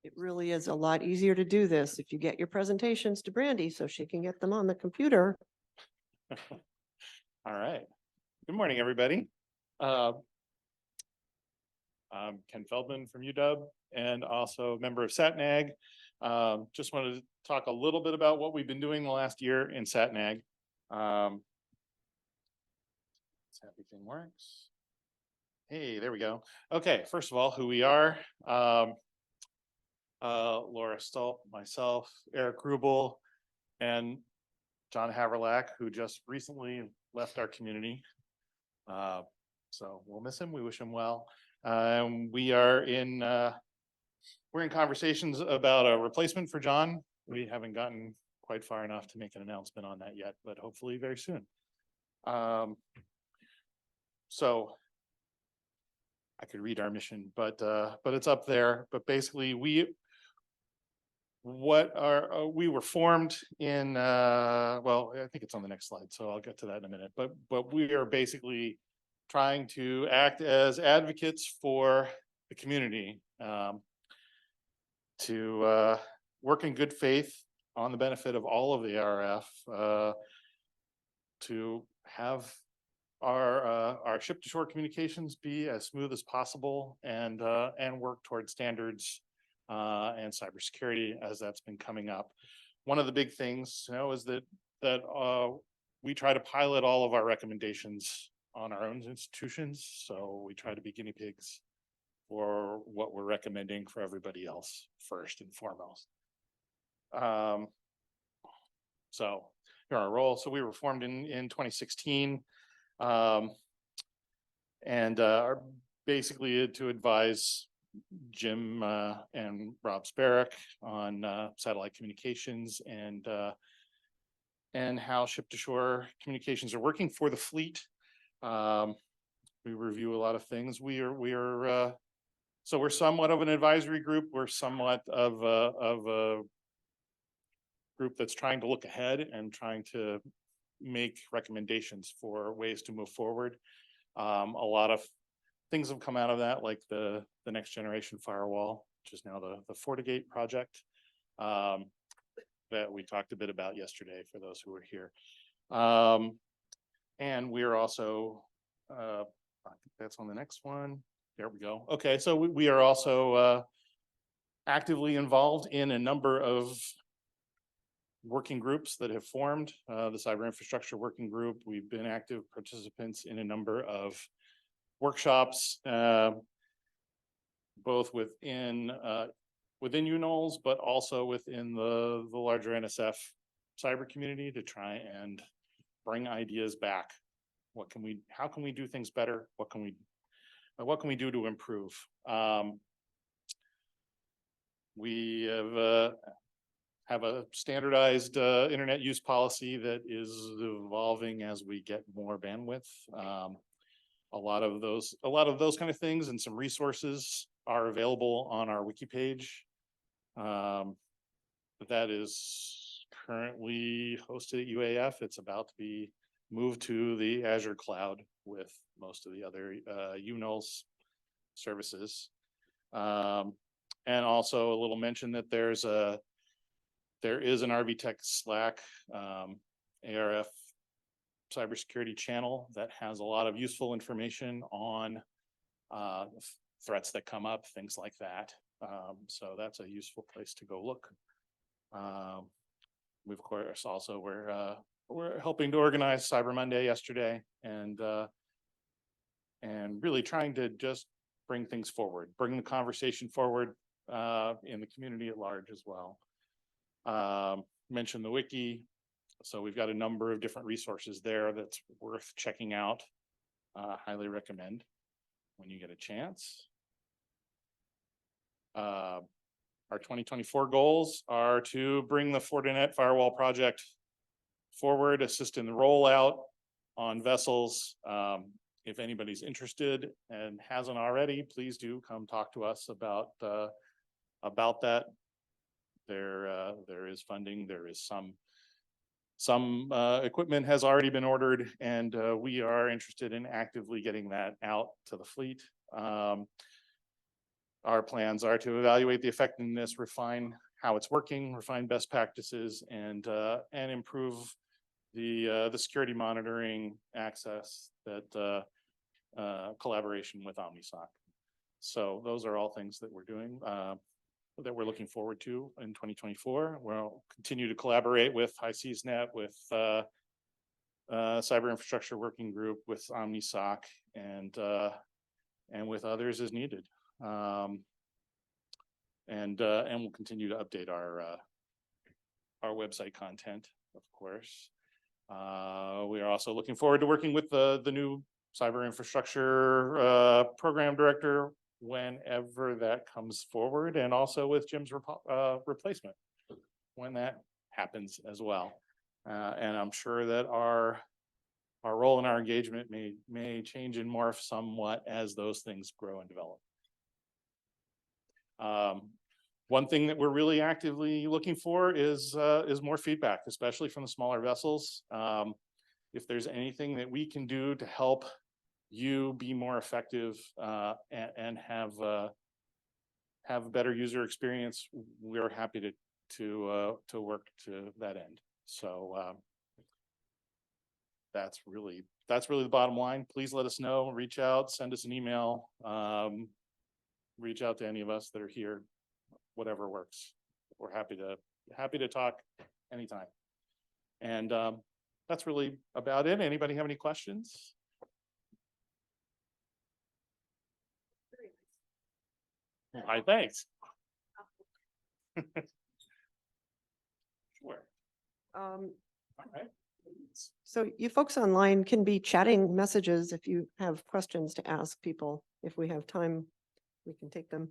It really is a lot easier to do this if you get your presentations to Brandy so she can get them on the computer. All right. Good morning, everybody. I'm Ken Feldman from UW and also a member of SatNAG. Just wanted to talk a little bit about what we've been doing the last year in SatNAG. Everything works. Hey, there we go. Okay, first of all, who we are. Laura Stolp, myself, Eric Rubel, and John Haverlack, who just recently left our community. So we'll miss him. We wish him well. We're in conversations about a replacement for John. We haven't gotten quite far enough to make an announcement on that yet, but hopefully very soon. So I could read our mission, but it's up there. But basically, we were formed in well, I think it's on the next slide, so I'll get to that in a minute. But we are basically trying to act as advocates for the community, to work in good faith on the benefit of all of the RF, to have our ship to shore communications be as smooth as possible, and work towards standards and cybersecurity as that's been coming up. One of the big things, is that we try to pilot all of our recommendations on our own institutions. So we try to be guinea pigs for what we're recommending for everybody else first and foremost. So here our role. So we were formed in 2016, and are basically to advise Jim and Rob Sparrock on satellite communications and how ship to shore communications are working for the fleet. We review a lot of things. So we're somewhat of an advisory group. We're somewhat of a group that's trying to look ahead and trying to make recommendations for ways to move forward. A lot of things have come out of that, like the next generation firewall, which is now the FortiGate project, that we talked a bit about yesterday for those who were here. And we're also, I think that's on the next one. There we go. Okay, so we are also actively involved in a number of working groups that have formed, the Cyber Infrastructure Working Group. We've been active participants in a number of workshops, both within UNOLS, but also within the larger NSF cyber community to try and bring ideas back. How can we do things better? What can we do to improve? We have a standardized internet use policy that is evolving as we get more bandwidth. A lot of those kind of things and some resources are available on our wiki page. That is currently hosted at UAF. It's about to be moved to the Azure cloud with most of the other UNOLS services. And also a little mention that there is an RVTech Slack ARF cybersecurity channel that has a lot of useful information on threats that come up, things like that. So that's a useful place to go look. We of course also we're helping to organize Cyber Monday yesterday, and really trying to just bring things forward, bring the conversation forward in the community at large as well. Mention the wiki. So we've got a number of different resources there that's worth checking out. Highly recommend when you get a chance. Our 2024 goals are to bring the Fortinet firewall project forward, assist in the rollout on vessels. If anybody's interested and hasn't already, please do come talk to us about that. There is funding. There is some equipment has already been ordered, and we are interested in actively getting that out to the fleet. our plans are to evaluate the effectiveness, refine how it's working, refine best practices, and improve the security monitoring access that collaboration with OmniSoc. So those are all things that we're doing, that we're looking forward to in 2024. We'll continue to collaborate with HiSeasNet, with Cyber Infrastructure Working Group, with OmniSoc, and with others as needed. And we'll continue to update our website content, of course. We are also looking forward to working with the new cyber infrastructure program director whenever that comes forward, and also with Jim's replacement when that happens as well. And I'm sure that our role and our engagement may change and morph somewhat as those things grow and develop. One thing that we're really actively looking for is more feedback, especially from the smaller vessels. If there's anything that we can do to help you be more effective and have a better user experience, we're happy to work to that end. So that's really the bottom line. Please let us know, reach out, send us an email, reach out to any of us that are here, whatever works. We're happy to talk anytime. And that's really about it. Anybody have any questions? Hi, thanks. Sure. All right. So you folks online can be chatting messages if you have questions to ask people. If we have time, we can take them.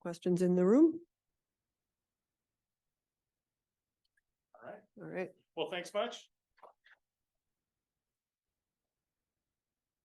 Questions in the room? All right. All right. Well, thanks much.